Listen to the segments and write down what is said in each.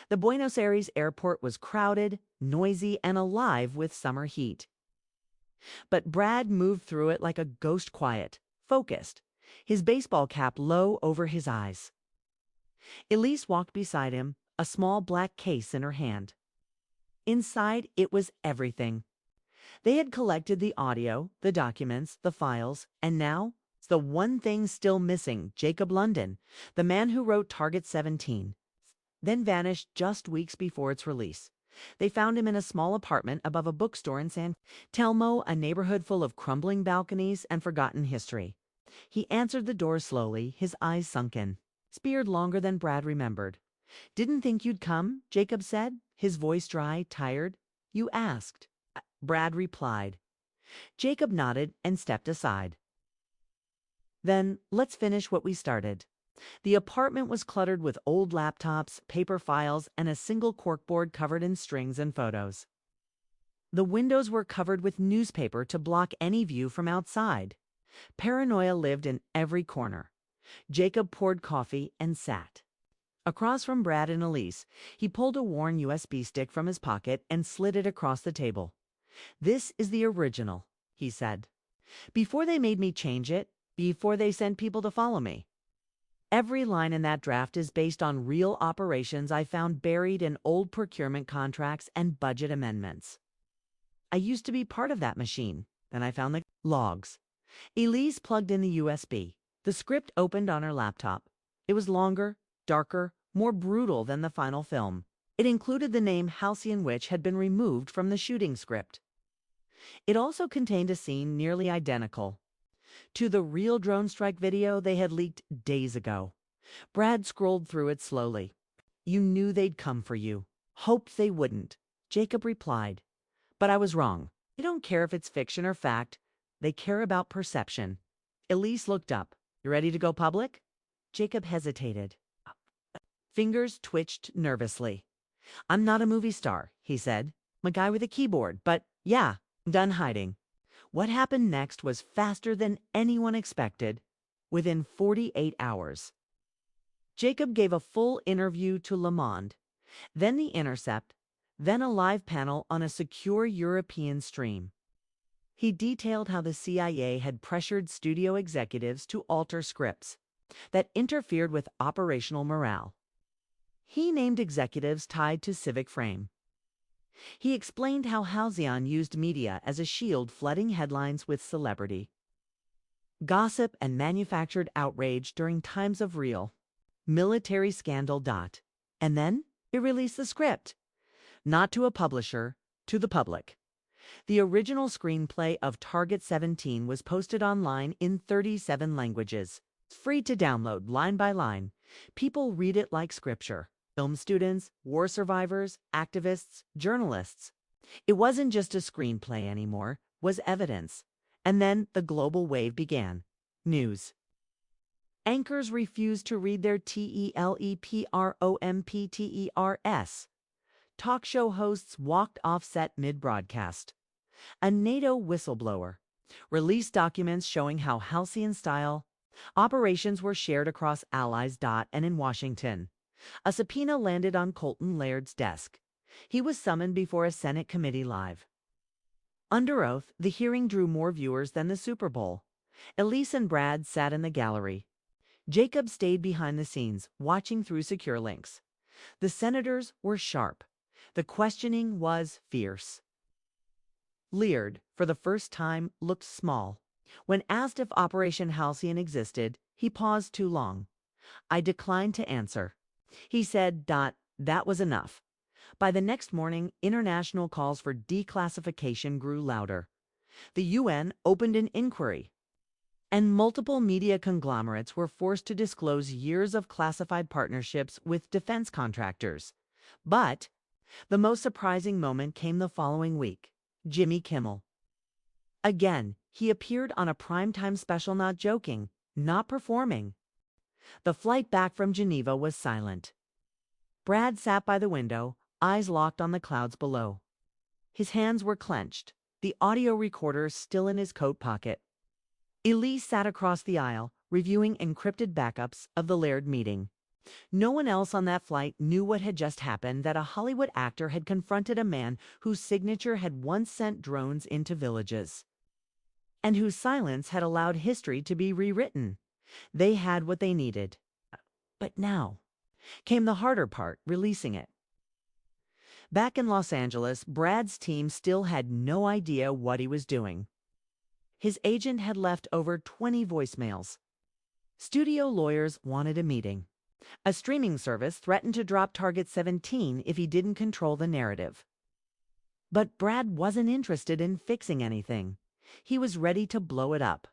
The Buenos Aires airport was crowded, noisy, and alive with summer heat. But Brad moved through it like a ghost, quiet, focused, his baseball cap low over his eyes. Elise walked beside him, a small black case in her hand. Inside, it was everything. They had collected the audio, the documents, the files, and now, the one thing still missing, Jacob London, the man who wrote Target 17, then vanished just weeks before its release. They found him in a small apartment above a bookstore in San Telmo, a neighborhood full of crumbling balconies and forgotten history. He answered the door slowly, his eyes sunken. Speared longer than Brad remembered. "Didn't think you'd come," Jacob said, his voice dry, tired. "You asked," Brad replied. Jacob nodded and stepped aside. "Then let's finish what we started." The apartment was cluttered with old laptops, paper files, and a single corkboard covered in strings and photos. The windows were covered with newspaper to block any view from outside. Paranoia lived in every corner. Jacob poured coffee and sat. Across from Brad and Elise, he pulled a worn USB stick from his pocket and slid it across the table. "This is the original," he said. "Before they made me change it, before they sent people to follow me. Every line in that draft is based on real operations I found buried in old procurement contracts and budget amendments. I used to be part of that machine. Then I found the logs." Elise plugged in the USB. The script opened on her laptop. It was longer, darker, more brutal than the final film. It included the name Halcyon Witch had been removed from the shooting script. It also contained a scene nearly identical to the real drone strike video they had leaked days ago. Brad scrolled through it slowly. "You knew they'd come for you. Hoped they wouldn't," Jacob replied. "But I was wrong. They don't care if it's fiction or fact. They care about perception." Elise looked up. "You ready to go public?" Jacob hesitated. Fingers twitched nervously. "I'm not a movie star," he said. "I'm a guy with a keyboard, but yeah, I'm done hiding." What happened next was faster than anyone expected. Within 48 hours, Jacob gave a full interview to Le Monde, then The Intercept, then a live panel on a secure European stream. He detailed how the CIA had pressured studio executives to alter scripts that interfered with operational morale. He named executives tied to Civic Frame. He explained how Halcyon used media as a shield, flooding headlines with celebrity gossip and manufactured outrage during times of real military scandal. And then he released the script, not to a publisher, to the public. The original screenplay of Target 17 was posted online in 37 languages. It's free to download line by line. People read it like scripture. Film students, war survivors, activists, journalists. It wasn't just a screenplay anymore, it was evidence. And then the global wave began. News anchors refused to read their teleprompters. Talk show hosts walked off set mid-broadcast. A NATO whistleblower released documents showing how Halcyon-style operations were shared across allies. And in Washington, a subpoena landed on Colton Laird's desk. He was summoned before a Senate committee live. Under oath, the hearing drew more viewers than the Super Bowl. Elise and Brad sat in the gallery. Jacob stayed behind the scenes, watching through secure links. The senators were sharp. The questioning was fierce. Laird, for the first time, looked small. When asked if Operation Halcyon existed, he paused too long. "I declined to answer." He said, "That was enough." By the next morning, international calls for declassification grew louder. The UN opened an inquiry, and multiple media conglomerates were forced to disclose years of classified partnerships with defense contractors. But the most surprising moment came the following week. Jimmy Kimmel. Again, he appeared on a primetime special, not joking, not performing. The flight back from Geneva was silent. Brad sat by the window, eyes locked on the clouds below. His hands were clenched, the audio recorder still in his coat pocket. Elise sat across the aisle, reviewing encrypted backups of the Laird meeting. No one else on that flight knew what had just happened, that a Hollywood actor had confronted a man whose signature had once sent drones into villages, and whose silence had allowed history to be rewritten. They had what they needed. But now came the harder part, releasing it. Back in Los Angeles, Brad's team still had no idea what he was doing. His agent had left over 20 voicemails. Studio lawyers wanted a meeting. A streaming service threatened to drop Target 17 if he didn't control the narrative. But Brad wasn't interested in fixing anything. He was ready to blow it up.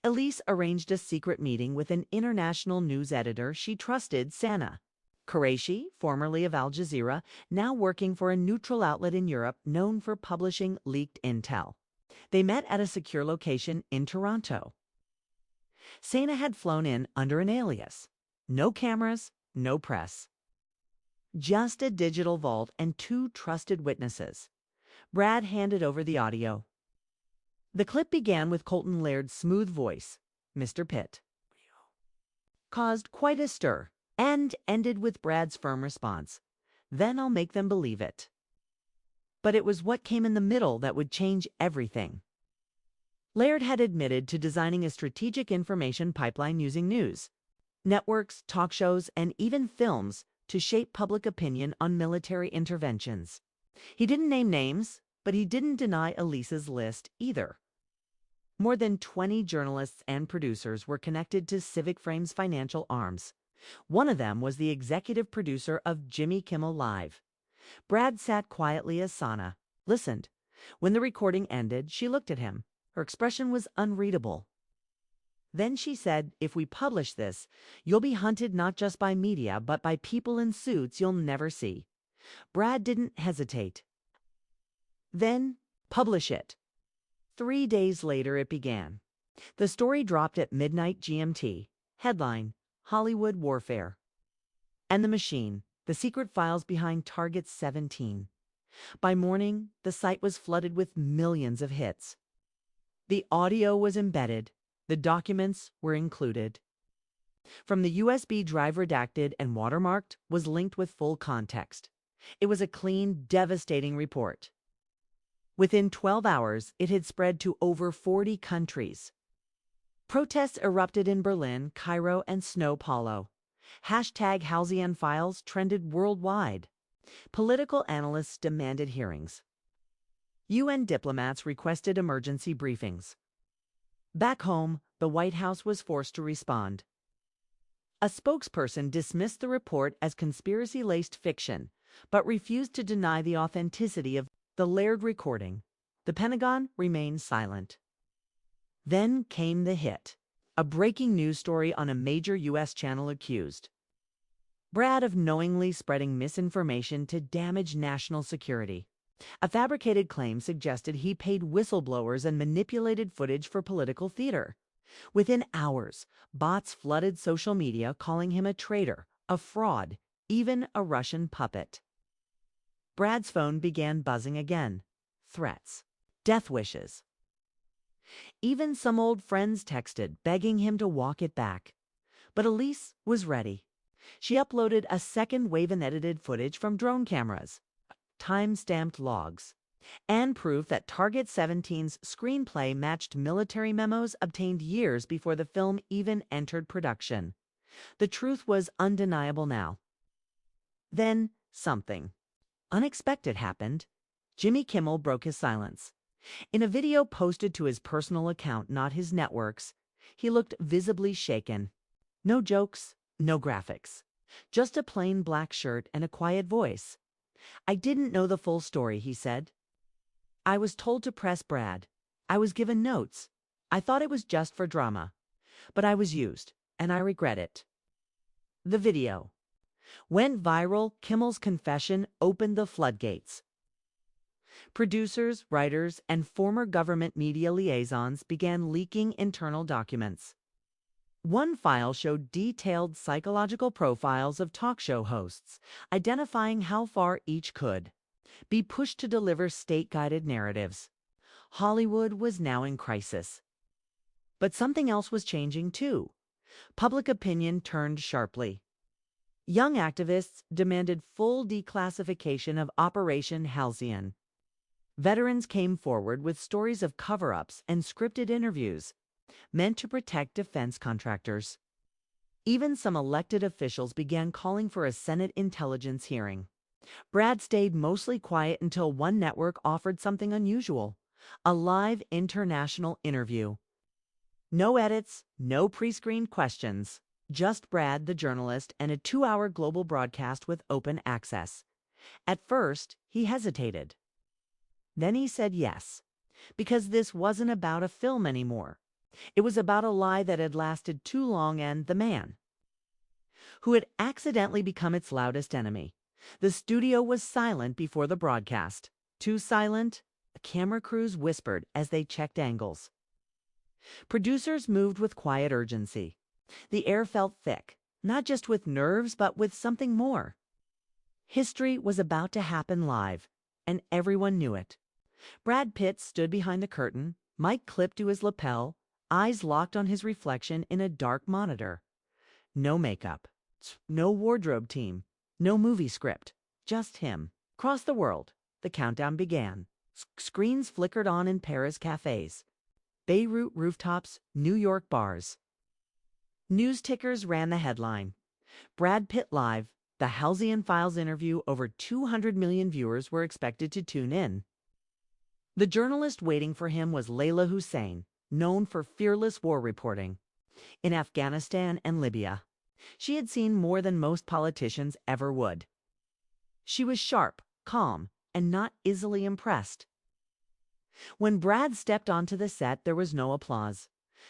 Elise arranged a secret meeting with an international news editor she trusted, Sana Qureshi, formerly of Al Jazeera, now working for a neutral outlet in Europe known for publishing leaked intel. They met at a secure location in Toronto. Sana had flown in under an alias. No cameras, no press. Just a digital vault and two trusted witnesses. Brad handed over the audio. The clip began with Colton Laird's smooth voice, Mr. Pitt, caused quite a stir, and ended with Brad's firm response, then I'll make them believe it. But it was what came in the middle that would change everything. Laird had admitted to designing a strategic information pipeline using news, networks, talk shows, and even films to shape public opinion on military interventions. He didn't name names, but he didn't deny Elise's list either. More than 20 journalists and producers were connected to Civic Frame's financial arms. One of them was the executive producer of Jimmy Kimmel Live. Brad sat quietly as Sana listened. When the recording ended, she looked at him. Her expression was unreadable. Then she said, if we publish this, you'll be hunted not just by media, but by people in suits you'll never see. Brad didn't hesitate. Then, publish it. 3 days later it began. The story dropped at midnight GMT. Headline, Hollywood Warfare. And the machine, the secret files behind Target 17. By morning, the site was flooded with millions of hits. The audio was embedded. The documents were included. From the USB drive redacted and watermarked was linked with full context. It was a clean, devastating report. Within 12 hours, it had spread to over 40 countries. Protests erupted in Berlin, Cairo, and Sao Paulo. Hashtag Halcyon Files trended worldwide. Political analysts demanded hearings. UN diplomats requested emergency briefings. Back home, the White House was forced to respond. A spokesperson dismissed the report as conspiracy-laced fiction, but refused to deny the authenticity of the Laird recording. The Pentagon remained silent. Then came the hit. A breaking news story on a major U.S. channel accused Brad of knowingly spreading misinformation to damage national security. A fabricated claim suggested he paid whistleblowers and manipulated footage for political theater. Within hours, bots flooded social media calling him a traitor, a fraud, even a Russian puppet. Brad's phone began buzzing again. Threats. Death wishes. Even some old friends texted, begging him to walk it back. But Elise was ready. She uploaded a second wave and edited footage from drone cameras, time-stamped logs, and proof that Target 17's screenplay matched military memos obtained years before the film even entered production. The truth was undeniable now. Then something unexpected happened. Jimmy Kimmel broke his silence. In a video posted to his personal account, not his network's, he looked visibly shaken. No jokes, no graphics. Just a plain black shirt and a quiet voice. I didn't know the full story, he said. I was told to press Brad. I was given notes. I thought it was just for drama. But I was used, and I regret it. The video went viral. Kimmel's confession opened the floodgates. Producers, writers, and former government media liaisons began leaking internal documents. One file showed detailed psychological profiles of talk show hosts, identifying how far each could be pushed to deliver state-guided narratives. Hollywood was now in crisis. But something else was changing too. Public opinion turned sharply. Young activists demanded full declassification of Operation Halcyon. Veterans came forward with stories of cover-ups and scripted interviews meant to protect defense contractors. Even some elected officials began calling for a Senate intelligence hearing. Brad stayed mostly quiet until one network offered something unusual: a live international interview. No edits, no pre-screened questions. Just Brad, the journalist, and a 2-hour global broadcast with open access. At first, he hesitated. Then he said yes, because this wasn't about a film anymore. It was about a lie that had lasted too long and the man who had accidentally become its loudest enemy. The studio was silent before the broadcast. Too silent, the camera crews whispered as they checked angles. Producers moved with quiet urgency. The air felt thick, not just with nerves, but with something more. History was about to happen live, and everyone knew it. Brad Pitt stood behind the curtain, mic clipped to his lapel, eyes locked on his reflection in a dark monitor. No makeup, no wardrobe team, no movie script, just him. Across the world, the countdown began. Screens flickered on in Paris cafes, Beirut rooftops, New York bars. News tickers ran the headline: Brad Pitt live, the Halcyon Files interview. Over 200 million viewers were expected to tune in. The journalist waiting for him was Layla Hussein, known for fearless war reporting in Afghanistan and Libya. She had seen more than most politicians ever would. She was sharp, calm, and not easily impressed. When Brad stepped onto the set, there was no applause,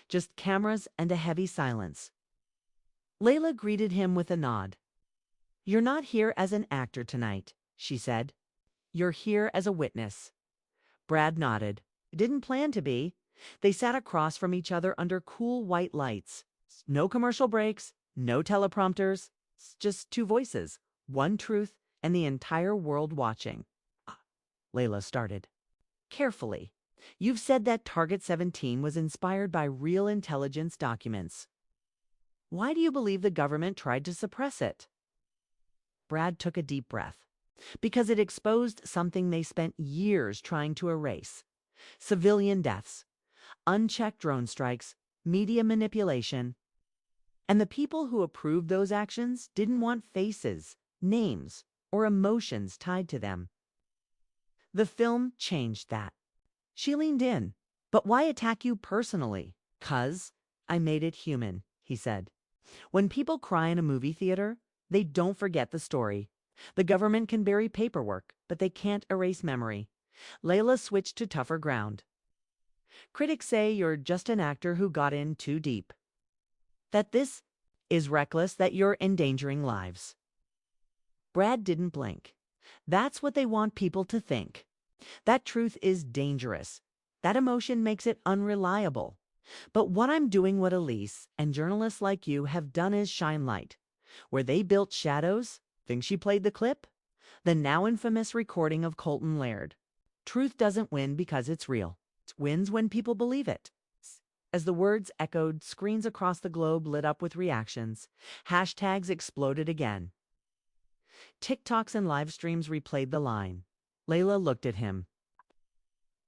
just cameras and a heavy silence. Layla greeted him with a nod. "You're not here as an actor tonight," she said. "You're here as a witness." Brad nodded. Didn't plan to be. They sat across from each other under cool white lights. No commercial breaks, no teleprompters, just two voices, one truth, and the entire world watching. Layla started. "Carefully. You've said that Target 17 was inspired by real intelligence documents. Why do you believe the government tried to suppress it?" Brad took a deep breath. Because it exposed something they spent years trying to erase: civilian deaths, unchecked drone strikes, media manipulation. And the people who approved those actions didn't want faces, names, or emotions tied to them. The film changed that. She leaned in. "But why attack you personally?" "'Cause I made it human," he said. "When people cry in a movie theater, they don't forget the story. The government can bury paperwork, but they can't erase memory." Layla switched to tougher ground. "Critics say you're just an actor who got in too deep. That this is reckless, that you're endangering lives." Brad didn't blink. "That's what they want people to think. That truth is dangerous. That emotion makes it unreliable. But what I'm doing, what Elise and journalists like you have done, is shine light. Where they built shadows." Think she played the clip? The now infamous recording of Colton Laird. "Truth doesn't win because it's real. It wins when people believe it." As the words echoed, screens across the globe lit up with reactions. Hashtags exploded again. TikToks and live streams replayed the line. Layla looked at him.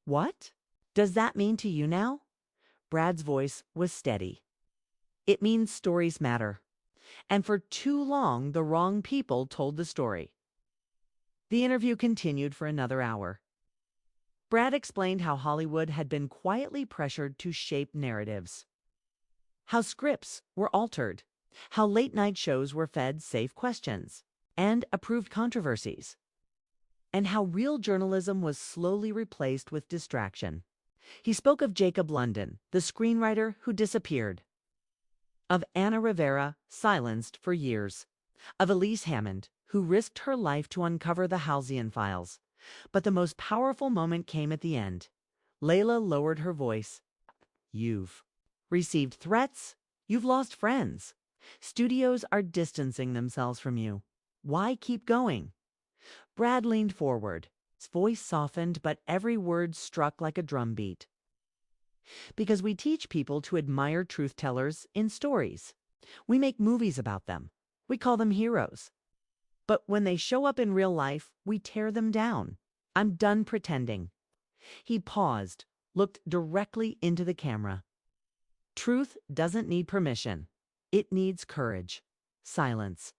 "What does that mean to you now?" Brad's voice was steady. "It means stories matter. And for too long, the wrong people told the story." The interview continued for another hour. Brad explained how Hollywood had been quietly pressured to shape narratives, how scripts were altered, how late-night shows were fed safe questions and approved controversies, and how real journalism was slowly replaced with distraction. He spoke of Jacob London, the screenwriter who disappeared, of Anna Rivera, silenced for years, of Elise Hammond, who risked her life to uncover the Halcyon Files. But the most powerful moment came at the end. Layla lowered her voice. "You've received threats. You've lost friends. Studios are distancing themselves from you. Why keep going?" Brad leaned forward. His voice softened, but every word struck like a drumbeat. "Because we teach people to admire truth tellers in stories. We make movies about them. We call them heroes. But when they show up in real life, we tear them down. I'm done pretending. He paused, looked directly into the camera. Truth doesn't need permission. It needs courage. Silence.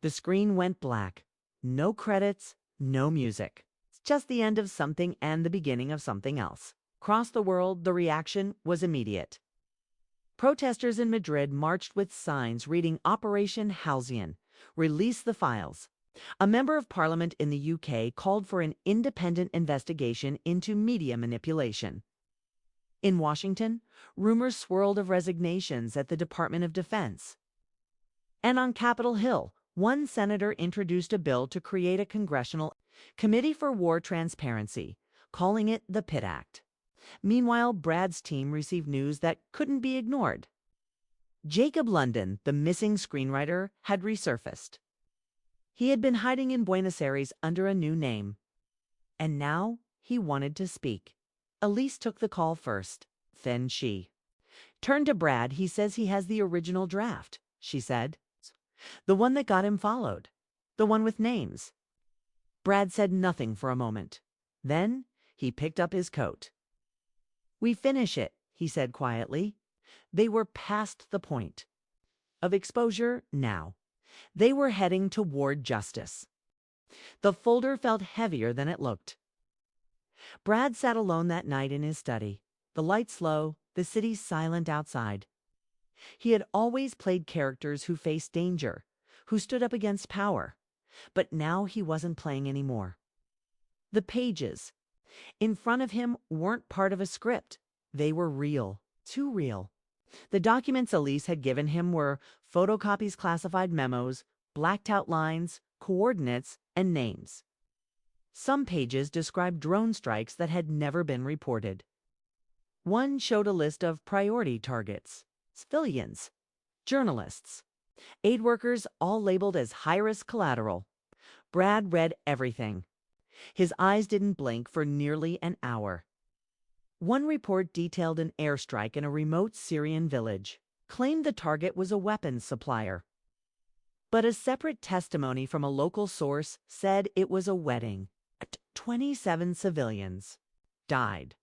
The screen went black. No credits, no music. It's just the end of something and the beginning of something else. Across the world, the reaction was immediate. Protesters in Madrid marched with signs reading Operation Halcyon, release the files. A member of parliament in the UK called for an independent investigation into media manipulation. In Washington, rumors swirled of resignations at the Department of Defense. And on Capitol Hill, one senator introduced a bill to create a Congressional Committee for War Transparency, calling it the Pitt Act. Meanwhile, Brad's team received news that couldn't be ignored. Jacob London, the missing screenwriter, had resurfaced. He had been hiding in Buenos Aires under a new name. And now he wanted to speak. Elise took the call first, then she. Turned to Brad, he says he has the original draft, she said. The one that got him followed. The one with names. Brad said nothing for a moment. Then he picked up his coat. We finish it, he said quietly. They were past the point of exposure now. They were heading toward justice. The folder felt heavier than it looked. Brad sat alone that night in his study, the lights low, the city silent outside. He had always played characters who faced danger, who stood up against power, but now he wasn't playing anymore. The pages in front of him weren't part of a script. They were real, too real. The documents Elise had given him were photocopies, classified memos, blacked out lines, coordinates, and names. Some pages described drone strikes that had never been reported. One showed a list of priority targets: civilians, journalists, aid workers, all labeled as high-risk collateral. Brad read everything. His eyes didn't blink for nearly an hour. One report detailed an airstrike in a remote Syrian village, claimed the target was a weapons supplier. But a separate testimony from a local source said it was a wedding. 27 civilians died.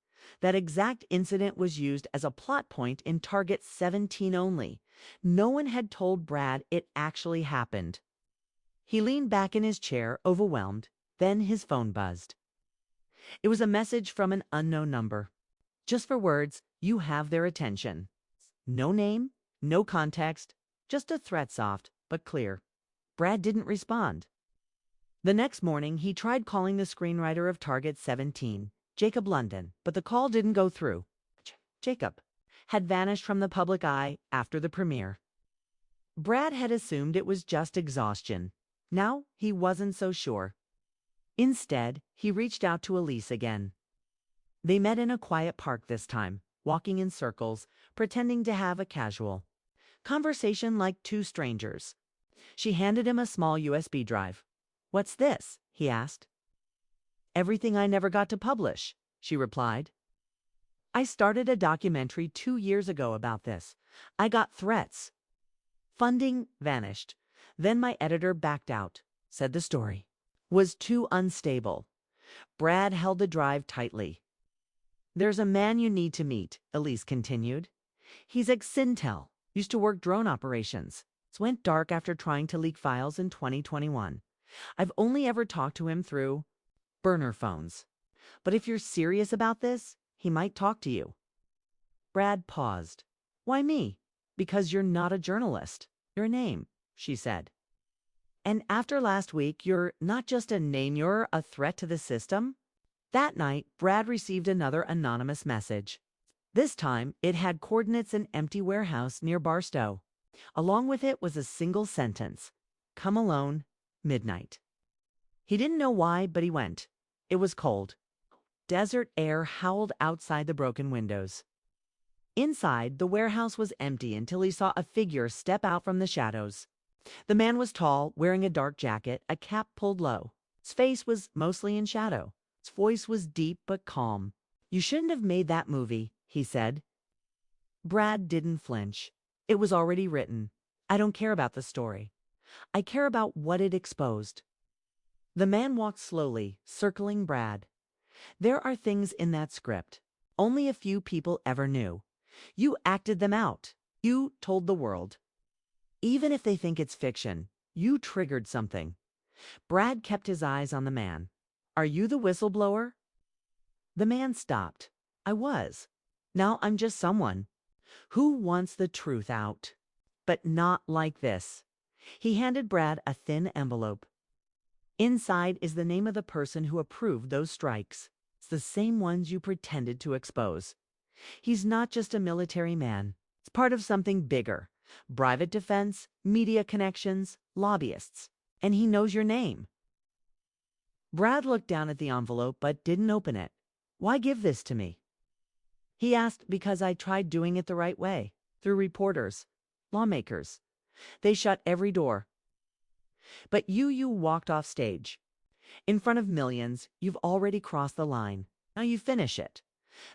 That exact incident was used as a plot point in Target 17 only. No one had told Brad it actually happened. He leaned back in his chair, overwhelmed. Then his phone buzzed. It was a message from an unknown number. Just for words, you have their attention. No name, no context, just a threat, soft but clear. Brad didn't respond. The next morning, he tried calling the screenwriter of Target 17, Jacob London, but the call didn't go through. Jacob had vanished from the public eye after the premiere. Brad had assumed it was just exhaustion. Now he wasn't so sure. Instead, he reached out to Elise again. They met in a quiet park this time, walking in circles, pretending to have a casual conversation like two strangers. She handed him a small USB drive. "What's this?" he asked. "Everything I never got to publish," she replied. "I started a documentary 2 years ago about this. I got threats. Funding vanished. Then my editor backed out, said the story was too unstable." Brad held the drive tightly. "There's a man you need to meet," Elise continued. "He's ex-Sintel, used to work drone operations. It went dark after trying to leak files in 2021. I've only ever talked to him through burner phones. But if you're serious about this, he might talk to you." Brad paused. "Why me?" "Because you're not a journalist. You're a name," she said. "And after last week, you're not just a name, you're a threat to the system." That night, Brad received another anonymous message. This time, it had coordinates an empty warehouse near Barstow. Along with it was a single sentence: "Come alone, midnight." He didn't know why, but he went. It was cold. Desert air howled outside the broken windows. Inside, the warehouse was empty until he saw a figure step out from the shadows. The man was tall, wearing a dark jacket, a cap pulled low. His face was mostly in shadow. His voice was deep but calm. "You shouldn't have made that movie," he said. Brad didn't flinch. It was already written. I don't care about the story. I care about what it exposed. The man walked slowly, circling Brad. There are things in that script only a few people ever knew. You acted them out. You told the world. Even if they think it's fiction, you triggered something. Brad kept his eyes on the man. Are you the whistleblower? The man stopped. I was. Now I'm just someone who wants the truth out. But not like this. He handed Brad a thin envelope. Inside is the name of the person who approved those strikes. It's the same ones you pretended to expose. He's not just a military man. It's part of something bigger. Private defense, media connections, lobbyists. And he knows your name. Brad looked down at the envelope but didn't open it. Why give this to me? He asked because I tried doing it the right way. Through reporters, lawmakers. They shut every door. But you walked off stage. In front of millions, you've already crossed the line. Now you finish it.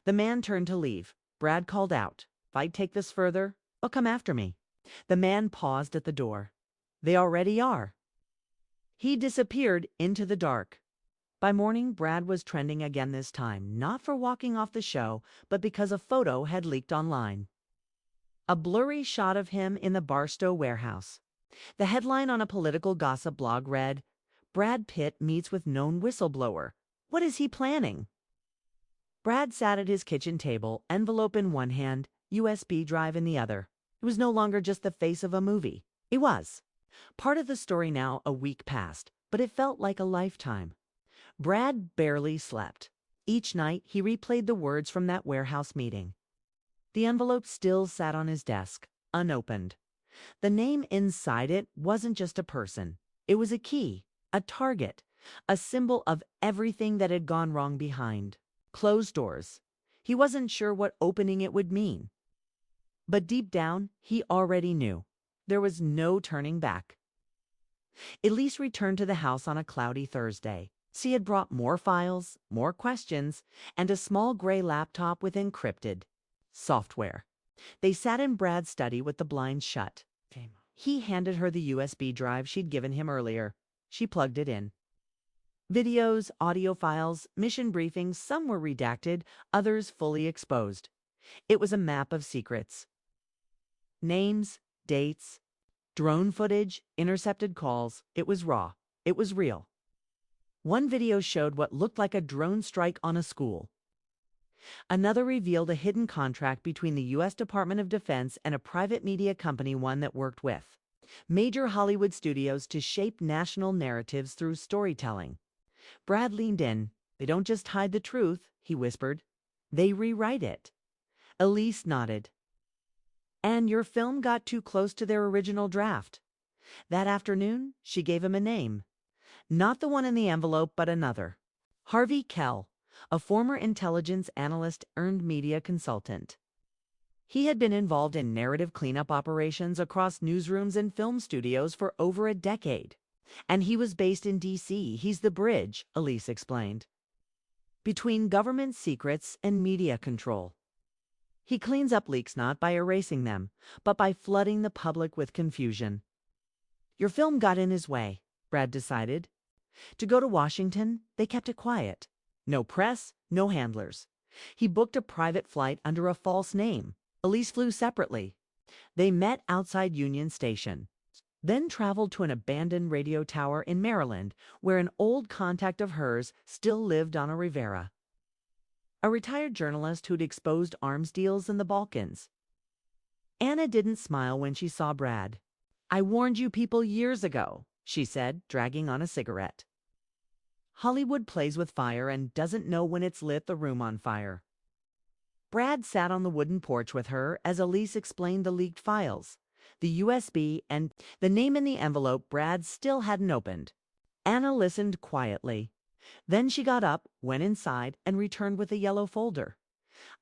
The man turned to leave. Brad called out, if I take this further, they'll come after me. The man paused at the door. They already are. He disappeared into the dark. By morning, Brad was trending again this time, not for walking off the show, but because a photo had leaked online. A blurry shot of him in the Barstow warehouse. The headline on a political gossip blog read, Brad Pitt meets with known whistleblower. What is he planning? Brad sat at his kitchen table, envelope in one hand, USB drive in the other. It was no longer just the face of a movie. It was. Part of the story now. A week passed, but it felt like a lifetime. Brad barely slept. Each night, he replayed the words from that warehouse meeting. The envelope still sat on his desk, unopened. The name inside it wasn't just a person. It was a key, a target, a symbol of everything that had gone wrong behind. Closed doors. He wasn't sure what opening it would mean. But deep down, he already knew. There was no turning back. Elise returned to the house on a cloudy Thursday. She had brought more files, more questions, and a small gray laptop with encrypted software. They sat in Brad's study with the blinds shut. He handed her the USB drive she'd given him earlier. She plugged it in. Videos, audio files, mission briefings, some were redacted, others fully exposed. It was a map of secrets. Names, dates, drone footage, intercepted calls. It was raw. It was real. One video showed what looked like a drone strike on a school. Another revealed a hidden contract between the U.S. Department of Defense and a private media company one that worked with major Hollywood studios to shape national narratives through storytelling. Brad leaned in. They don't just hide the truth, he whispered. They rewrite it. Elise nodded. And your film got too close to their original draft. That afternoon, she gave him a name. Not the one in the envelope, but another. Harvey Kell, a former intelligence analyst earned media consultant. He had been involved in narrative cleanup operations across newsrooms and film studios for over a decade. And he was based in D.C. He's the bridge, Elise explained, between government secrets and media control. He cleans up leaks not by erasing them, but by flooding the public with confusion. Your film got in his way, Brad decided. To go to Washington, they kept it quiet. No press, no handlers. He booked a private flight under a false name. Elise flew separately. They met outside Union Station, then traveled to an abandoned radio tower in Maryland, where an old contact of hers still lived on a Rivera. A retired journalist who'd exposed arms deals in the Balkans. Anna didn't smile when she saw Brad. I warned you people years ago, she said, dragging on a cigarette. Hollywood plays with fire and doesn't know when it's lit the room on fire. Brad sat on the wooden porch with her as Elise explained the leaked files, the USB, and the name in the envelope Brad still hadn't opened. Anna listened quietly. Then she got up, went inside, and returned with a yellow folder.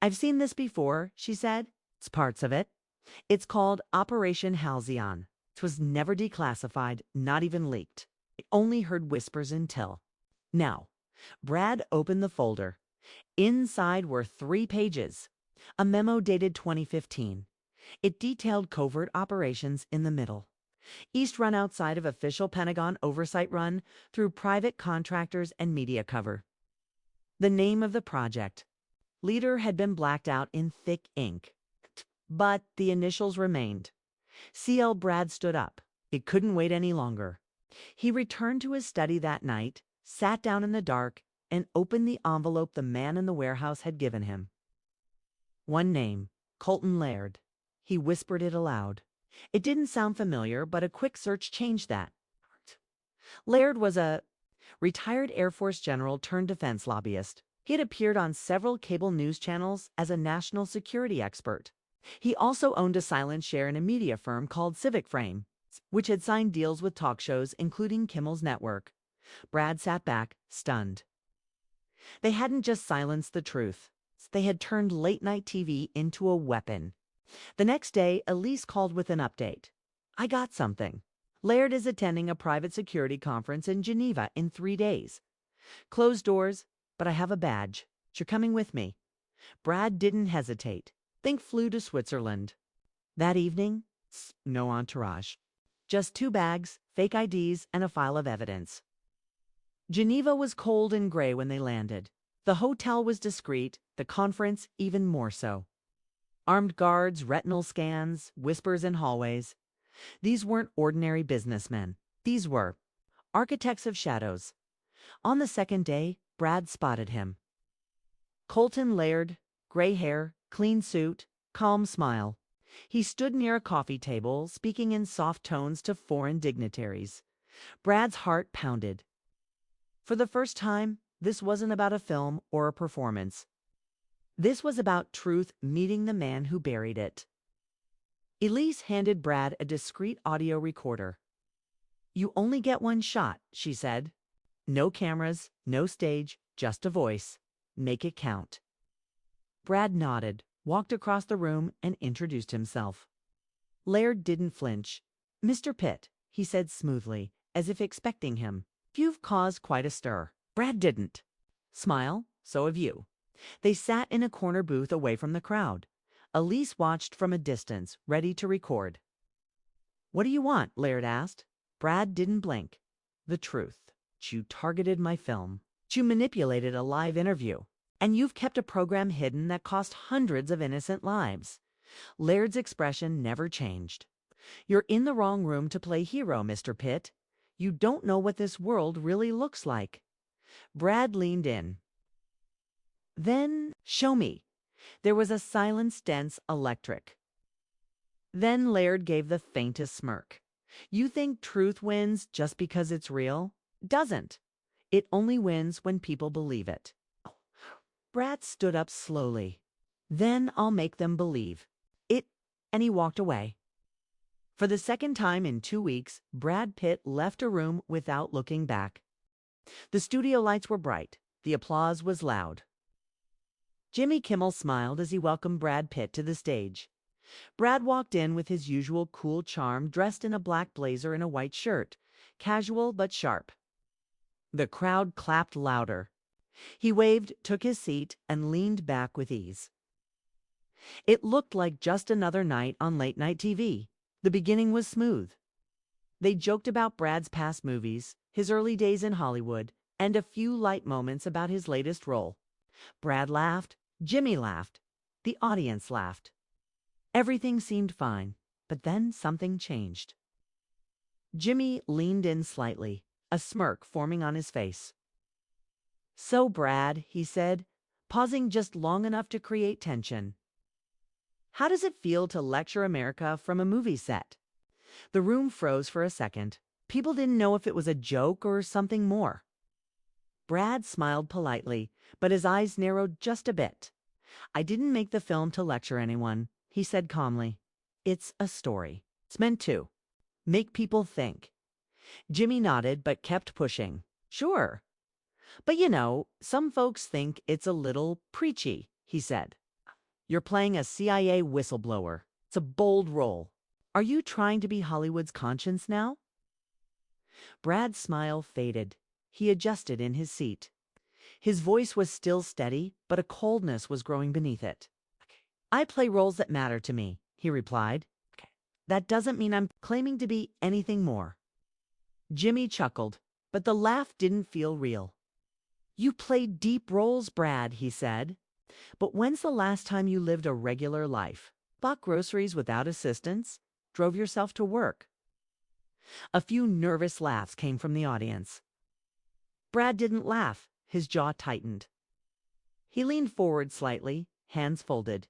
I've seen this before, she said. It's parts of it. It's called Operation Halcyon. It was never declassified, not even leaked. I only heard whispers until. Now, Brad opened the folder. Inside were 3 pages. A memo dated 2015. It detailed covert operations in the middle. East Run outside of official Pentagon oversight run through private contractors and media cover. The name of the project. Leader had been blacked out in thick ink, but the initials remained. CL Brad stood up. It couldn't wait any longer. He returned to his study that night, sat down in the dark, and opened the envelope the man in the warehouse had given him. One name, Colton Laird. He whispered it aloud. It didn't sound familiar, but a quick search changed that. Laird was a retired Air Force general turned defense lobbyist. He had appeared on several cable news channels as a national security expert. He also owned a silent share in a media firm called Civic Frame, which had signed deals with talk shows, including Kimmel's network. Brad sat back, stunned. They hadn't just silenced the truth. They had turned late-night TV into a weapon. The next day, Elise called with an update. I got something. Laird is attending a private security conference in Geneva in 3 days. Closed doors, but I have a badge. You're coming with me. Brad didn't hesitate. Think flew to Switzerland. That evening, no entourage. Just 2 bags, fake IDs, and a file of evidence. Geneva was cold and gray when they landed. The hotel was discreet, the conference even more so. Armed guards, retinal scans, whispers in hallways. These weren't ordinary businessmen. These were architects of shadows. On the second day, Brad spotted him. Colton Laird, gray hair, clean suit, calm smile. He stood near a coffee table, speaking in soft tones to foreign dignitaries. Brad's heart pounded. For the first time, this wasn't about a film or a performance. This was about truth meeting the man who buried it. Elise handed Brad a discreet audio recorder. You only get one shot, she said. No cameras, no stage, just a voice. Make it count. Brad nodded, walked across the room, and introduced himself. Laird didn't flinch. Mr. Pitt, he said smoothly, as if expecting him. You've caused quite a stir. Brad didn't. Smile, so have you. They sat in a corner booth away from the crowd. Elise watched from a distance, ready to record. What do you want? Laird asked. Brad didn't blink. The truth. You targeted my film. You manipulated a live interview. And you've kept a program hidden that cost hundreds of innocent lives. Laird's expression never changed. You're in the wrong room to play hero, Mr. Pitt. You don't know what this world really looks like. Brad leaned in. Then, show me. There was a silence dense electric. Then Laird gave the faintest smirk. You think truth wins just because it's real? Doesn't. It only wins when people believe it. Brad stood up slowly. Then I'll make them believe it, and he walked away. For the second time in 2 weeks, Brad Pitt left a room without looking back. The studio lights were bright. The applause was loud. Jimmy Kimmel smiled as he welcomed Brad Pitt to the stage. Brad walked in with his usual cool charm, dressed in a black blazer and a white shirt, casual but sharp. The crowd clapped louder. He waved, took his seat, and leaned back with ease. It looked like just another night on late-night TV. The beginning was smooth. They joked about Brad's past movies, his early days in Hollywood, and a few light moments about his latest role. Brad laughed, Jimmy laughed, the audience laughed. Everything seemed fine, but then something changed. Jimmy leaned in slightly, a smirk forming on his face. So, Brad, he said, pausing just long enough to create tension. How does it feel to lecture America from a movie set? The room froze for a second. People didn't know if it was a joke or something more. Brad smiled politely, but his eyes narrowed just a bit. I didn't make the film to lecture anyone, he said calmly. It's a story. It's meant to make people think. Jimmy nodded but kept pushing. Sure. But you know, some folks think it's a little preachy, he said. You're playing a CIA whistleblower. It's a bold role. Are you trying to be Hollywood's conscience now? Brad's smile faded. He adjusted in his seat. His voice was still steady, but a coldness was growing beneath it. I play roles that matter to me, he replied. "Okay. That doesn't mean I'm claiming to be anything more." Jimmy chuckled, but the laugh didn't feel real. "You played deep roles, Brad," he said. "But when's the last time you lived a regular life? Bought groceries without assistance? Drove yourself to work?" A few nervous laughs came from the audience. Brad didn't laugh. His jaw tightened. He leaned forward slightly, hands folded.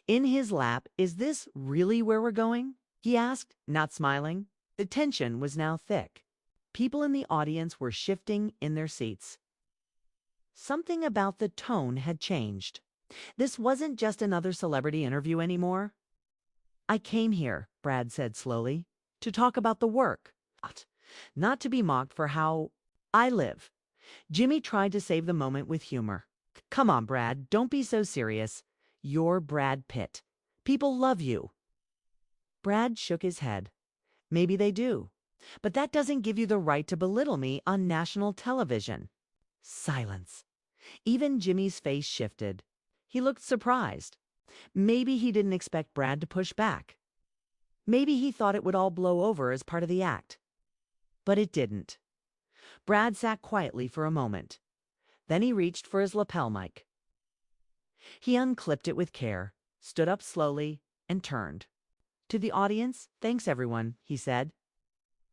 In his lap, "Is this really where we're going?" he asked, not smiling. The tension was now thick. People in the audience were shifting in their seats. Something about the tone had changed. This wasn't just another celebrity interview anymore. "I came here," Brad said slowly, "to talk about the work, not to be mocked for how I live." Jimmy tried to save the moment with humor. "Come on, Brad, don't be so serious. You're Brad Pitt. People love you." Brad shook his head. "Maybe they do. But that doesn't give you the right to belittle me on national television." Silence. Even Jimmy's face shifted. He looked surprised. Maybe he didn't expect Brad to push back. Maybe he thought it would all blow over as part of the act. But it didn't. Brad sat quietly for a moment. Then he reached for his lapel mic. He unclipped it with care, stood up slowly, and turned. To the audience, "Thanks, everyone," he said.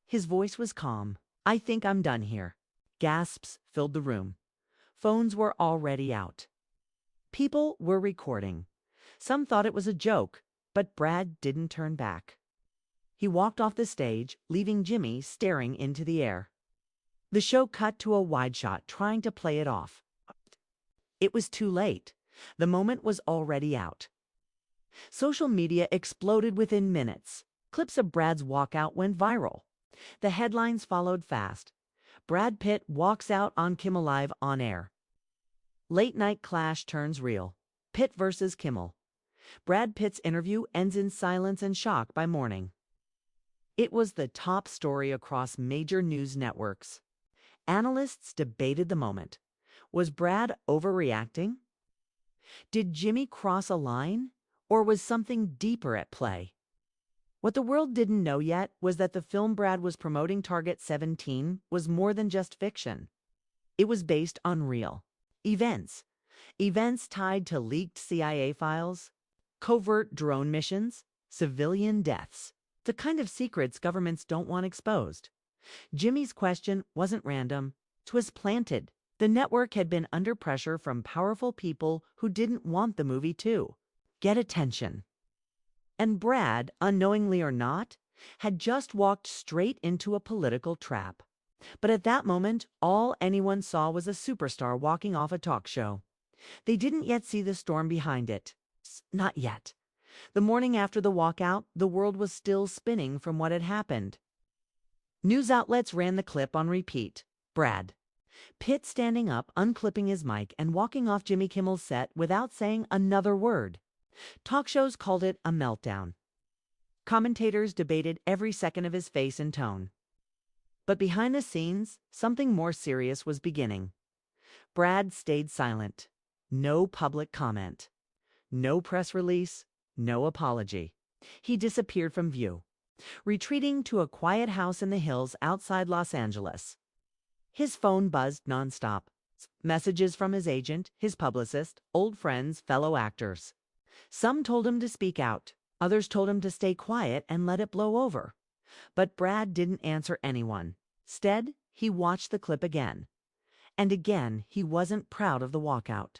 His voice was calm. "I think I'm done here." Gasps filled the room. Phones were already out. People were recording. Some thought it was a joke, but Brad didn't turn back. He walked off the stage, leaving Jimmy staring into the air. The show cut to a wide shot, trying to play it off. It was too late. The moment was already out. Social media exploded within minutes. Clips of Brad's walkout went viral. The headlines followed fast. "Brad Pitt walks out on Kimmel Live on air." "Late night clash turns real. Pitt versus Kimmel." "Brad Pitt's interview ends in silence and shock by morning." It was the top story across major news networks. Analysts debated the moment. Was Brad overreacting? Did Jimmy cross a line? Or was something deeper at play? What the world didn't know yet was that the film Brad was promoting, Target 17, was more than just fiction. It was based on real events. Events tied to leaked CIA files, covert drone missions, civilian deaths, the kind of secrets governments don't want exposed. Jimmy's question wasn't random. It was planted. The network had been under pressure from powerful people who didn't want the movie to get attention. And Brad, unknowingly or not, had just walked straight into a political trap. But at that moment, all anyone saw was a superstar walking off a talk show. They didn't yet see the storm behind it. Not yet. The morning after the walkout, the world was still spinning from what had happened. News outlets ran the clip on repeat. Brad Pitt standing up, unclipping his mic, and walking off Jimmy Kimmel's set without saying another word. Talk shows called it a meltdown. Commentators debated every second of his face and tone. But behind the scenes, something more serious was beginning. Brad stayed silent. No public comment. No press release. No apology. He disappeared from view, retreating to a quiet house in the hills outside Los Angeles. His phone buzzed nonstop. Messages from his agent, his publicist, old friends, fellow actors. Some told him to speak out. Others told him to stay quiet and let it blow over. But Brad didn't answer anyone. Instead, he watched the clip again. And again, he wasn't proud of the walkout.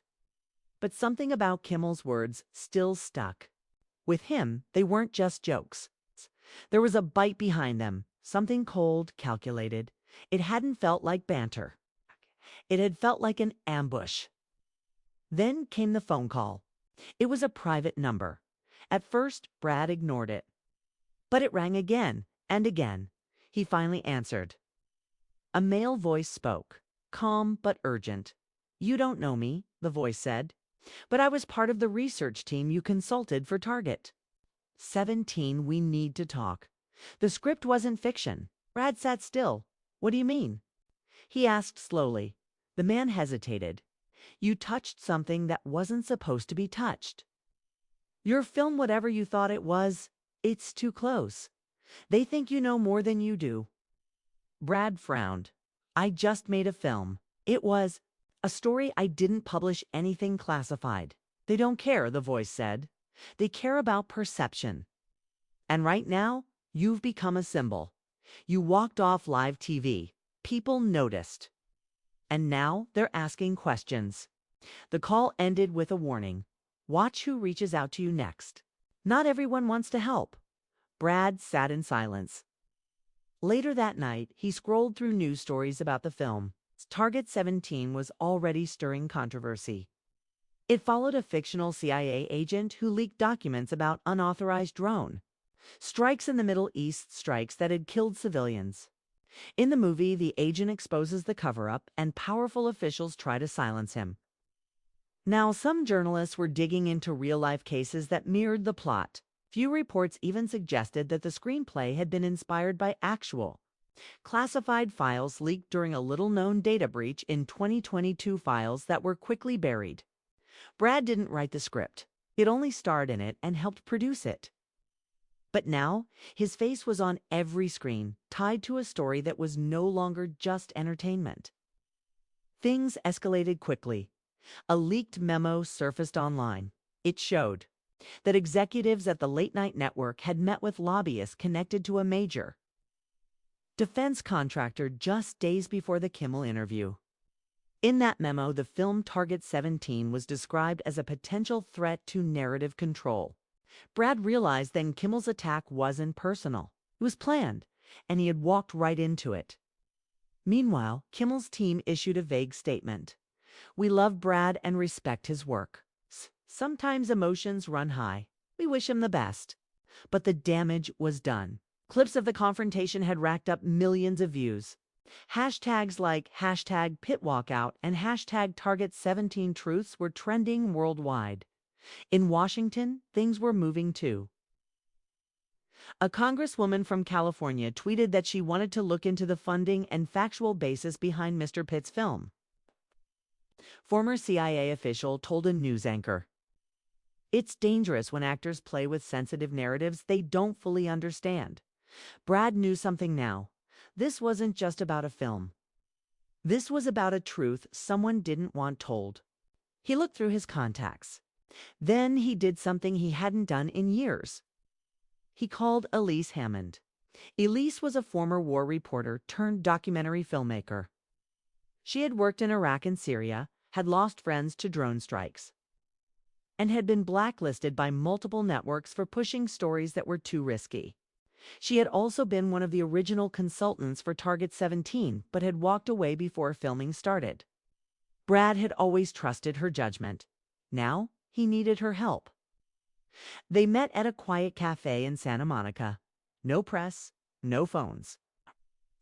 But something about Kimmel's words still stuck. With him, they weren't just jokes. There was a bite behind them, something cold, calculated. It hadn't felt like banter. It had felt like an ambush. Then came the phone call. It was a private number. At first, Brad ignored it. But it rang again and again. He finally answered. A male voice spoke, calm but urgent. "You don't know me," the voice said, "but I was part of the research team you consulted for Target 17. We need to talk." The script wasn't fiction. Brad sat still. "What do you mean?" he asked slowly. The man hesitated. "You touched something that wasn't supposed to be touched." Your film, whatever you thought it was, it's too close. They think you know more than you do. Brad frowned. I just made a film. It was a story. I didn't publish anything classified. They don't care, the voice said. They care about perception. And right now, you've become a symbol. You walked off live TV. People noticed. And now they're asking questions. The call ended with a warning. Watch who reaches out to you next. Not everyone wants to help. Brad sat in silence. Later that night, he scrolled through news stories about the film. Target 17 was already stirring controversy. It followed a fictional CIA agent who leaked documents about unauthorized drone strikes in the Middle East, strikes that had killed civilians. In the movie, the agent exposes the cover-up, and powerful officials try to silence him. Now, some journalists were digging into real-life cases that mirrored the plot. Few reports even suggested that the screenplay had been inspired by actual classified files leaked during a little-known data breach in 2022, files that were quickly buried. Brad didn't write the script. He'd only starred in it and helped produce it. But now, his face was on every screen, tied to a story that was no longer just entertainment. Things escalated quickly. A leaked memo surfaced online. It showed that executives at the late-night network had met with lobbyists connected to a major defense contractor just days before the Kimmel interview. In that memo, the film Target 17 was described as a potential threat to narrative control. Brad realized then Kimmel's attack wasn't personal. It was planned, and he had walked right into it. Meanwhile, Kimmel's team issued a vague statement. We love Brad and respect his work. Sometimes emotions run high. We wish him the best. But the damage was done. Clips of the confrontation had racked up millions of views. Hashtags like hashtag Pitt walkout and hashtag Target 17 truths were trending worldwide. In Washington, things were moving too. A congresswoman from California tweeted that she wanted to look into the funding and factual basis behind Mr. Pitt's film. Former CIA official told a news anchor, "It's dangerous when actors play with sensitive narratives they don't fully understand." Brad knew something now. This wasn't just about a film. This was about a truth someone didn't want told. He looked through his contacts. Then he did something he hadn't done in years. He called Elise Hammond. Elise was a former war reporter turned documentary filmmaker. She had worked in Iraq and Syria, had lost friends to drone strikes, and had been blacklisted by multiple networks for pushing stories that were too risky. She had also been one of the original consultants for Target 17, but had walked away before filming started. Brad had always trusted her judgment. Now, he needed her help. They met at a quiet cafe in Santa Monica. No press, no phones.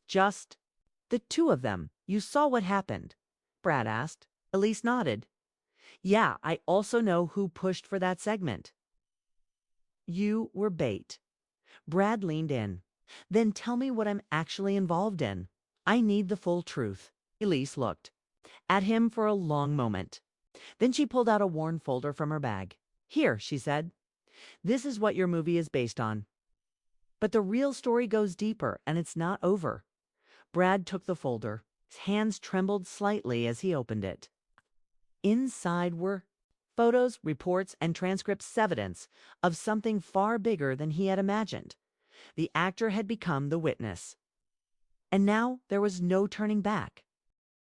Just the two of them. You saw what happened? Brad asked. Elise nodded. Yeah, I also know who pushed for that segment. You were bait. Brad leaned in. Then tell me what I'm actually involved in. I need the full truth. Elise looked at him for a long moment. Then she pulled out a worn folder from her bag. Here, she said. This is what your movie is based on. But the real story goes deeper, and it's not over. Brad took the folder. His hands trembled slightly as he opened it. Inside were photos, reports, and transcripts, evidence of something far bigger than he had imagined. The actor had become the witness. And now there was no turning back.